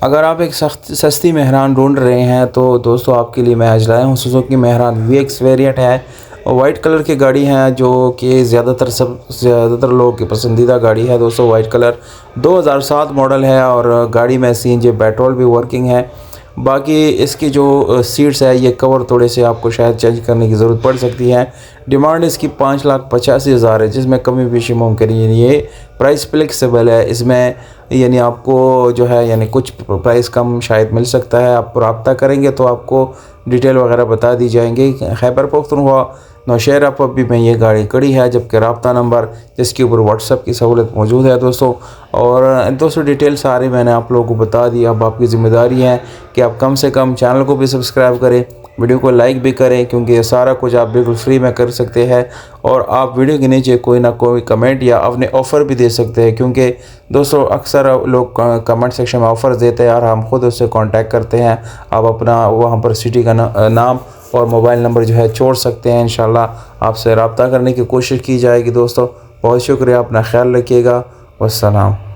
अगर आप एक सस्ती मेहरान ढूंढ रहे हैं तो दोस्तों आपके लिए मैं आज लाया हूँ सुजुकी मेहरान VX वेरिएंट है। वाइट कलर की गाड़ी है जो कि ज़्यादातर लोगों की पसंदीदा गाड़ी है दोस्तों। वाइट कलर 2007 मॉडल है और गाड़ी में CNG पेट्रोल भी वर्किंग है। बाकी इसकी जो सीट्स है ये कवर थोड़े से आपको शायद चेंज करने की ज़रूरत पड़ सकती है। डिमांड इसकी 5,85,000 है जिसमें कमी पेशी मुमकिन है। ये प्राइस फ्लेक्सिबल है, इसमें यानी आपको जो है यानी कुछ प्राइस कम शायद मिल सकता है। आप रब्ता करेंगे तो आपको डिटेल वगैरह बता दी जाएंगी। खैबर पख्तूनख्वा नौशहरा पब्बी में ये गाड़ी खड़ी है, जबकि रब्ता नंबर जिसके ऊपर व्हाट्सएप की सहूलत मौजूद है दोस्तों। और दोस्तों डिटेल सारी मैंने आप लोगों को बता दी। अब आपकी ज़िम्मेदारी है कि आप कम से कम चैनल को भी सब्सक्राइब करें, वीडियो को लाइक भी करें, क्योंकि ये सारा कुछ आप बिल्कुल फ्री में कर सकते हैं। और आप वीडियो के नीचे कोई ना कोई कमेंट या अपने ऑफ़र भी दे सकते हैं, क्योंकि दोस्तों अक्सर लोग कमेंट सेक्शन में ऑफ़र देते हैं और हम खुद उससे कांटेक्ट करते हैं। आप अपना वहाँ पर सिटी का नाम और मोबाइल नंबर जो है छोड़ सकते हैं। इंशाल्लाह आपसे रब्ता करने की कोशिश की जाएगी दोस्तों। बहुत शुक्रिया, अपना ख्याल रखिएगा। वस्सलाम।